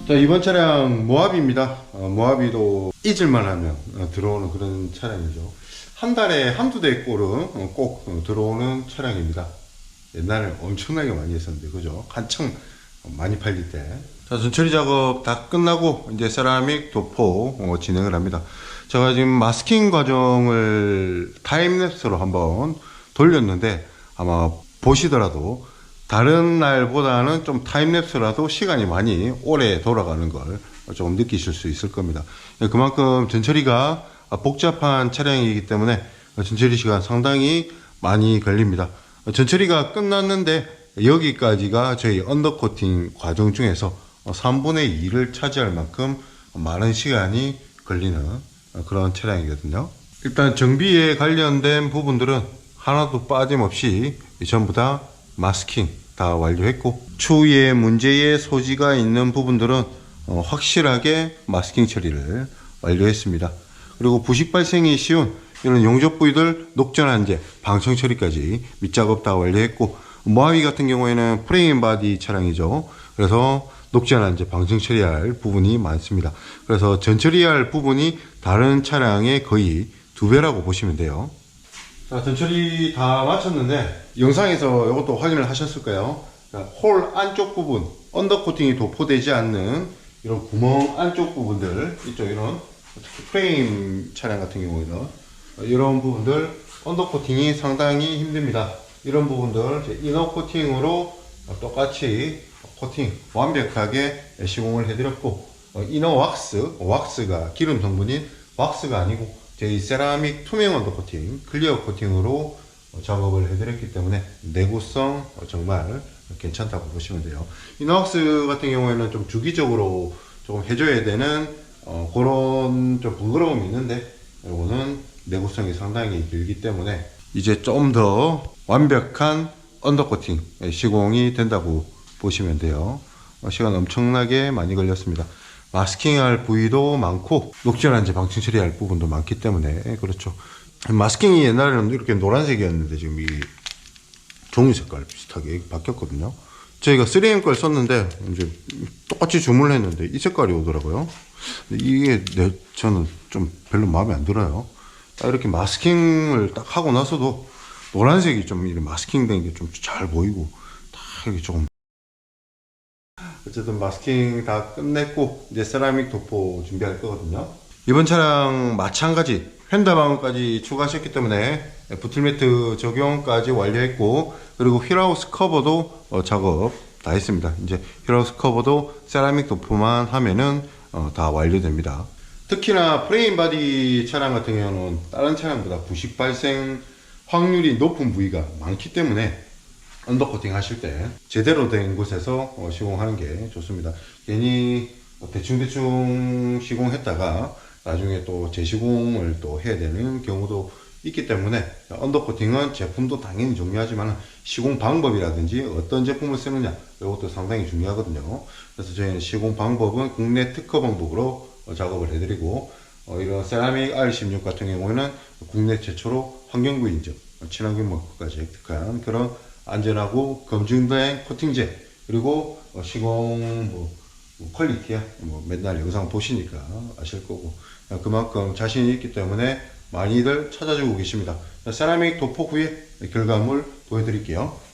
자, 이번 차량 모하비입니다. 모하비도 잊을만 하면 들어오는 그런 차량이죠. 한 달에 한두 대 꼴은 꼭 들어오는 차량입니다. 옛날에 엄청나게 많이 했었는데, 그죠? 한창 많이 팔릴 때. 자, 전처리 작업 다 끝나고 이제 세라믹 도포 진행을 합니다. 제가 지금 마스킹 과정을 타임랩스로 한번 돌렸는데, 아마 보시더라도 다른 날보다는 좀 타임랩스라도 시간이 많이 오래 돌아가는 걸 조금 느끼실 수 있을 겁니다. 그만큼 전처리가 복잡한 차량이기 때문에 전처리 시간 상당히 많이 걸립니다. 전처리가 끝났는데 여기까지가 저희 언더코팅 과정 중에서 3분의 2를 차지할 만큼 많은 시간이 걸리는 그런 차량이거든요. 일단 정비에 관련된 부분들은 하나도 빠짐없이 전부 다 마스킹 다 완료했고, 추위에 문제의 소지가 있는 부분들은 확실하게 마스킹 처리를 완료했습니다. 그리고 부식 발생이 쉬운 이런 용접 부위들 녹전 한제, 방청 처리까지 밑작업 다 완료했고, 모하비 같은 경우에는 프레임 바디 차량이죠. 그래서 녹전 한제, 방청 처리할 부분이 많습니다. 그래서 전 처리할 부분이 다른 차량의 거의 2배라고 보시면 돼요. 자, 전처리 다 마쳤는데 영상에서 이것도 확인을 하셨을 거예요. 홀 안쪽 부분, 언더코팅이 도포되지 않는 이런 구멍 안쪽 부분들, 이쪽 이런 특히 프레임 차량 같은 경우에는 이런 부분들 언더코팅이 상당히 힘듭니다. 이런 부분들 이너 코팅으로 똑같이 코팅 완벽하게 시공을 해드렸고, 이너 왁스가 기름 성분인 왁스가 아니고 저희 세라믹 투명 언더코팅, 클리어 코팅으로 작업을 해드렸기 때문에 내구성 정말 괜찮다고 보시면 돼요. 이너왁스 같은 경우에는 좀 주기적으로 조금 해줘야 되는 그런 좀 번거로움이 있는데, 이거는 내구성이 상당히 길기 때문에 이제 좀 더 완벽한 언더코팅 시공이 된다고 보시면 돼요. 시간 엄청나게 많이 걸렸습니다. 마스킹할 부위도 많고 녹진한지 방충 처리할 부분도 많기 때문에 그렇죠. 마스킹이 옛날에는 이렇게 노란색이었는데 지금 이 종이 색깔 비슷하게 바뀌었거든요. 저희가 3M 걸 썼는데 이제 똑같이 주문을 했는데 이 색깔이 오더라고요. 근데 이게 저는 좀 별로 마음에 안 들어요. 딱 이렇게 마스킹을 딱 하고 나서도 노란색이 좀 이렇게 마스킹 된 게 좀 잘 보이고 딱 이렇게 조금. 어쨌든 마스킹 다 끝냈고 이제 세라믹 도포 준비할 거거든요. 이번 차량 마찬가지 휀다방까지 추가하셨기 때문에 붙을매트 적용까지 완료했고, 그리고 휠하우스 커버도 작업 다 했습니다. 이제 휠하우스 커버도 세라믹 도포만 하면은 다 완료됩니다. 특히나 프레임 바디 차량 같은 경우는 다른 차량보다 부식 발생 확률이 높은 부위가 많기 때문에 언더코팅 하실 때 제대로 된 곳에서 시공하는 게 좋습니다. 괜히 대충대충 시공했다가 나중에 또 재시공을 또 해야 되는 경우도 있기 때문에 언더코팅은 제품도 당연히 중요하지만 시공 방법이라든지 어떤 제품을 쓰느냐, 이것도 상당히 중요하거든요. 그래서 저희는 시공 방법은 국내 특허 방법으로 작업을 해드리고, 이런 세라믹 R16 같은 경우에는 국내 최초로 환경부 인증, 친환경 마크까지 획득한 그런 안전하고 검증된 코팅제, 그리고 시공 퀄리티야 맨날 영상 보시니까 아실 거고, 그만큼 자신이 있기 때문에 많이들 찾아주고 계십니다. 세라믹 도포 후에 결과물 보여드릴게요.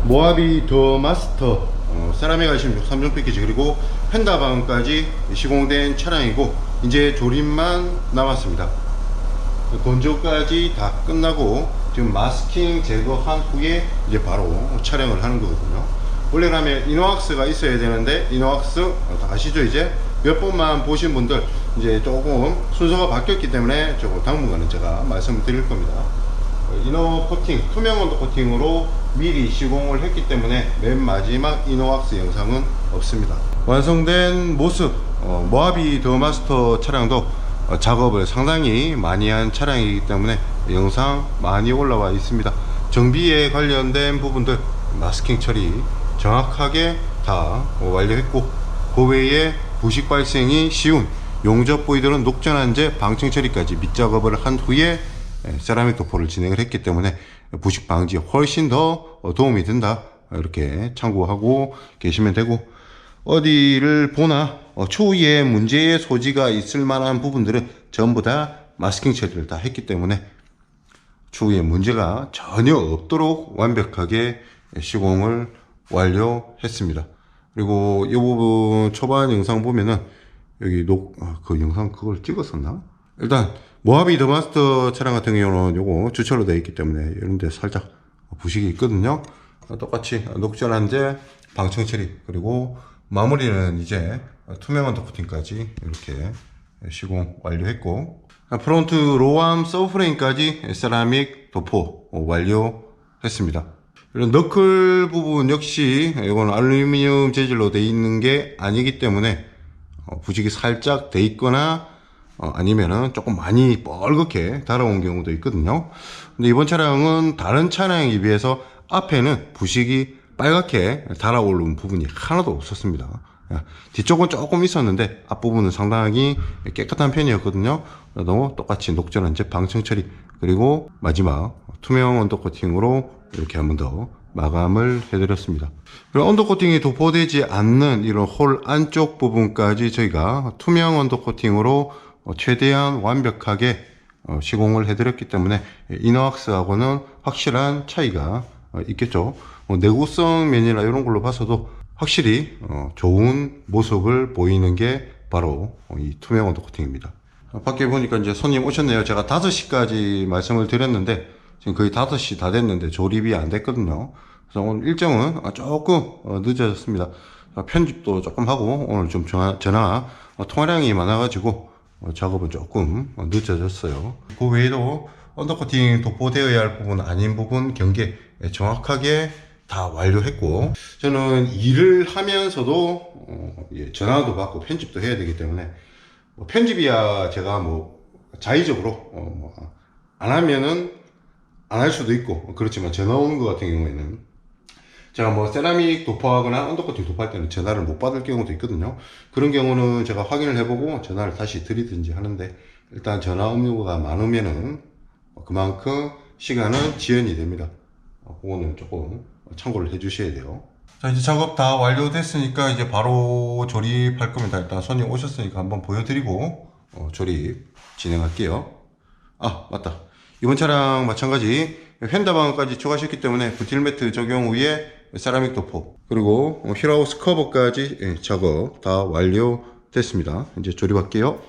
모하비 더 마스터 세라믹 R16 3종 패키지, 그리고 휀다방까지 시공된 차량이고 이제 조립만 남았습니다. 건조까지 다 끝나고 지금 마스킹 제거한 후에 이제 바로 촬영을 하는 거거든요. 원래라면 이노왁스가 있어야 되는데 이노왁스 다 아시죠? 이제 몇 번만 보신 분들 이제 조금 순서가 바뀌었기 때문에 조금 당분간은 제가 말씀을 드릴 겁니다. 이너 코팅, 투명 온도 코팅으로 미리 시공을 했기 때문에 맨 마지막 이노왁스 영상은 없습니다. 완성된 모습, 모하비 더 마스터 차량도 작업을 상당히 많이 한 차량이기 때문에 영상 많이 올라와 있습니다. 정비에 관련된 부분들 마스킹 처리 정확하게 다 완료했고, 그 외에 부식 발생이 쉬운 용접 부위들은 녹전환제 방충 처리까지 밑작업을 한 후에 세라믹 도포를 진행을 했기 때문에 부식 방지에 훨씬 더 도움이 된다, 이렇게 참고하고 계시면 되고, 어디를 보나 추후에 문제의 소지가 있을 만한 부분들은 전부 다 마스킹 처리를 다 했기 때문에 추후에 문제가 전혀 없도록 완벽하게 시공을 완료했습니다. 그리고 이 부분 초반 영상 보면은 여기 그 영상 그걸 찍었었나? 일단 모하비 더 마스터 차량 같은 경우는 요거 주철로 되어 있기 때문에 이런데 살짝 부식이 있거든요. 똑같이 녹전환제 방충 처리, 그리고 마무리는 이제 투명 언더 코팅까지 이렇게 시공 완료했고, 프론트 로암 서브프레임까지 세라믹 도포 완료했습니다. 이런 너클 부분 역시 이건 알루미늄 재질로 되어 있는 게 아니기 때문에 부식이 살짝 돼 있거나 아니면은 조금 많이 뻘겋게 달아온 경우도 있거든요. 근데 이번 차량은 다른 차량에 비해서 앞에는 부식이 빨갛게 달아오른 부분이 하나도 없었습니다. 뒤쪽은 조금 있었는데 앞부분은 상당히 깨끗한 편이었거든요. 그래도 똑같이 녹전한 제 방청 처리, 그리고 마지막 투명 언더 코팅으로 이렇게 한 번 더 마감을 해드렸습니다. 그리고 언더 코팅이 도포되지 않는 이런 홀 안쪽 부분까지 저희가 투명 언더 코팅으로 최대한 완벽하게 시공을 해드렸기 때문에 이너왁스하고는 확실한 차이가 있겠죠. 내구성 면이나 이런 걸로 봐서도 확실히 좋은 모습을 보이는 게 바로 이 투명 언더 코팅입니다. 밖에 보니까 이제 손님 오셨네요. 제가 5시까지 말씀을 드렸는데 지금 거의 5시 다 됐는데 조립이 안 됐거든요. 그래서 오늘 일정은 조금 늦어졌습니다. 편집도 조금 하고 오늘 좀 전화 통화량이 많아가지고 작업은 조금 늦어졌어요. 그 외에도 언더코팅 도포되어야 할 부분 아닌 부분 경계 정확하게 다 완료했고, 저는 일을 하면서도 전화도 받고 편집도 해야 되기 때문에 편집이야 제가 자의적으로 안 하면은 안 할 수도 있고 그렇지만 전화 오는 것 같은 경우에는 제가 세라믹 도포하거나 언더코팅 도포할 때는 전화를 못 받을 경우도 있거든요. 그런 경우는 제가 확인을 해보고 전화를 다시 드리든지 하는데, 일단 전화 업무가 많으면은 그만큼 시간은 지연이 됩니다. 그거는 조금 참고를 해 주셔야 돼요. 자, 이제 작업 다 완료됐으니까 이제 바로 조립할 겁니다. 일단 손님 오셨으니까 한번 보여드리고 조립 진행할게요. 아, 맞다. 이번 차량 마찬가지 휀다방까지 추가하셨기 때문에 부틸 매트 적용 후에 세라믹 도포, 그리고 휠하우스 커버까지 작업 다 완료됐습니다. 이제 조립할게요.